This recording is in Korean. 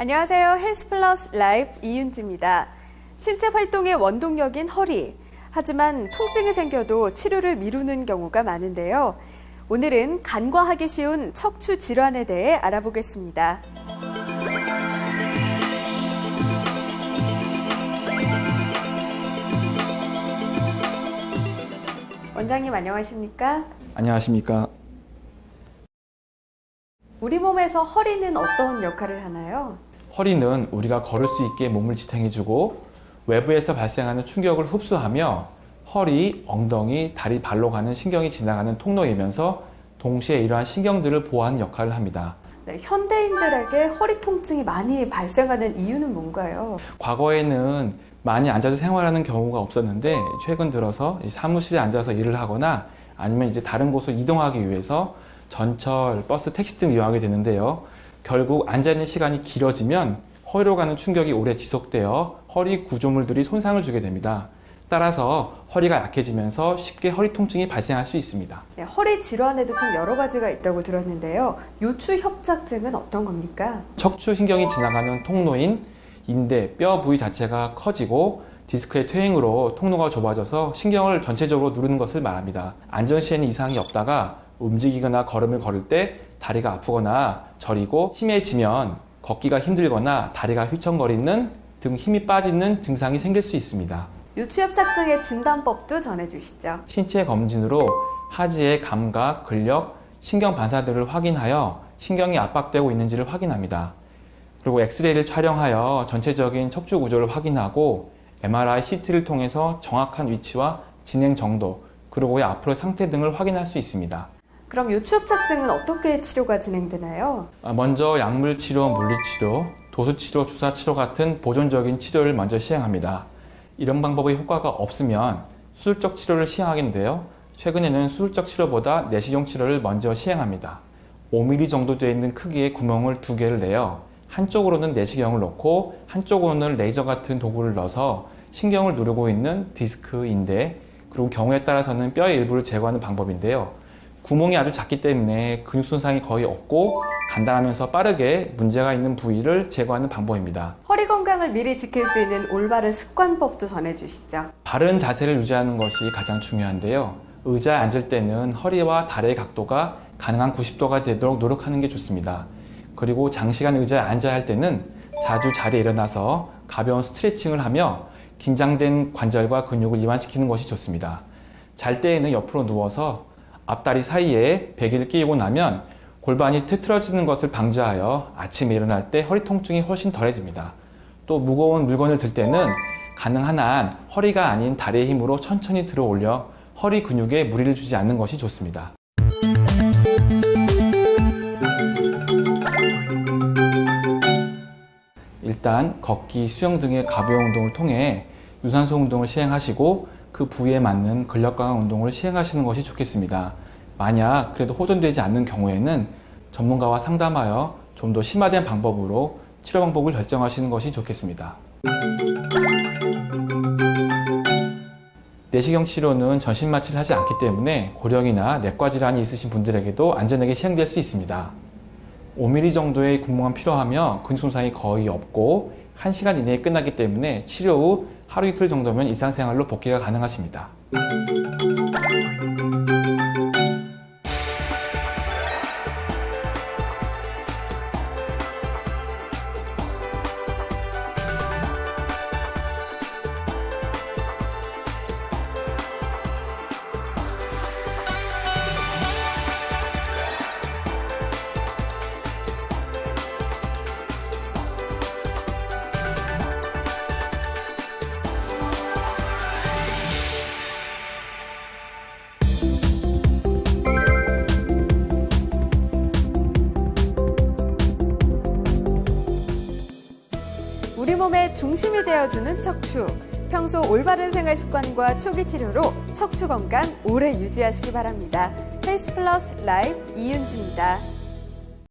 안녕하세요. 헬스플러스 라이브 이윤지입니다. 신체 활동의 원동력인 허리. 하지만 통증이 생겨도 치료를 미루는 경우가 많은데요. 오늘은 간과하기 쉬운 척추 질환에 대해 알아보겠습니다. 원장님 안녕하십니까? 안녕하십니까? 우리 몸에서 허리는 어떤 역할을 하나요? 허리는 우리가 걸을 수 있게 몸을 지탱해주고 외부에서 발생하는 충격을 흡수하며 허리, 엉덩이, 다리, 발로 가는 신경이 지나가는 통로이면서 동시에 이러한 신경들을 보호하는 역할을 합니다. 네, 현대인들에게 허리 통증이 많이 발생하는 이유는 뭔가요? 과거에는 많이 앉아서 생활하는 경우가 없었는데 최근 들어서 사무실에 앉아서 일을 하거나 아니면 이제 다른 곳으로 이동하기 위해서 전철, 버스, 택시 등 이용하게 되는데요. 결국 앉아있는 시간이 길어지면 허리로 가는 충격이 오래 지속되어 허리 구조물들이 손상을 주게 됩니다. 따라서 허리가 약해지면서 쉽게 허리 통증이 발생할 수 있습니다. 네, 허리 질환에도 참 여러 가지가 있다고 들었는데요. 요추협착증은 어떤 겁니까? 척추신경이 지나가는 통로인 인대, 뼈 부위 자체가 커지고 디스크의 퇴행으로 통로가 좁아져서 신경을 전체적으로 누르는 것을 말합니다. 안전 시에는 이상이 없다가 움직이거나 걸음을 걸을 때 다리가 아프거나 저리고 심해지면 걷기가 힘들거나 다리가 휘청거리는 등 힘이 빠지는 증상이 생길 수 있습니다. 요추협착증의 진단법도 전해주시죠. 신체 검진으로 하지의 감각, 근력, 신경 반사들을 확인하여 신경이 압박되고 있는지를 확인합니다. 그리고 엑스레이를 촬영하여 전체적인 척추 구조를 확인하고 MRI, CT를 통해서 정확한 위치와 진행 정도, 그리고 그 앞으로의 상태 등을 확인할 수 있습니다. 그럼 요추협착증은 어떻게 치료가 진행되나요? 먼저 약물치료, 물리치료, 도수치료, 주사치료 같은 보존적인 치료를 먼저 시행합니다. 이런 방법의 효과가 없으면 수술적 치료를 시행하겠는데요. 최근에는 수술적 치료보다 내시경 치료를 먼저 시행합니다. 5mm 정도 되어 있는 크기의 구멍을 2개를 내어 한쪽으로는 내시경을 넣고 한쪽으로는 레이저 같은 도구를 넣어서 신경을 누르고 있는 디스크, 인대, 그리고 경우에 따라서는 뼈의 일부를 제거하는 방법인데요. 구멍이 아주 작기 때문에 근육 손상이 거의 없고 간단하면서 빠르게 문제가 있는 부위를 제거하는 방법입니다. 허리 건강을 미리 지킬 수 있는 올바른 습관법도 전해주시죠. 바른 자세를 유지하는 것이 가장 중요한데요. 의자에 앉을 때는 허리와 다리의 각도가 가능한 90도가 되도록 노력하는 게 좋습니다. 그리고 장시간 의자에 앉아야 할 때는 자주 자리에 일어나서 가벼운 스트레칭을 하며 긴장된 관절과 근육을 이완시키는 것이 좋습니다. 잘 때에는 옆으로 누워서 앞다리 사이에 베개를 끼우고 나면 골반이 틀어지는 것을 방지하여 아침에 일어날 때 허리 통증이 훨씬 덜해집니다. 또 무거운 물건을 들 때는 가능한 한 허리가 아닌 다리의 힘으로 천천히 들어 올려 허리 근육에 무리를 주지 않는 것이 좋습니다. 일단 걷기, 수영 등의 가벼운 운동을 통해 유산소 운동을 시행하시고 그 부위에 맞는 근력 강화 운동을 시행하시는 것이 좋겠습니다. 만약 그래도 호전되지 않는 경우에는 전문가와 상담하여 좀 더 심화된 방법으로 치료 방법을 결정하시는 것이 좋겠습니다. 내시경 치료는 전신 마취를 하지 않기 때문에 고령이나 내과 질환이 있으신 분들에게도 안전하게 시행될 수 있습니다. 5mm 정도의 구멍만 필요하며 근육 손상이 거의 없고 1시간 이내에 끝나기 때문에 치료 후 하루 이틀 정도면 일상생활로 복귀가 가능하십니다. 우리 몸의 중심이 되어주는 척추. 평소 올바른 생활 습관과 초기 치료로 척추 건강 오래 유지하시기 바랍니다. 헬스플러스 라이브 이윤지입니다.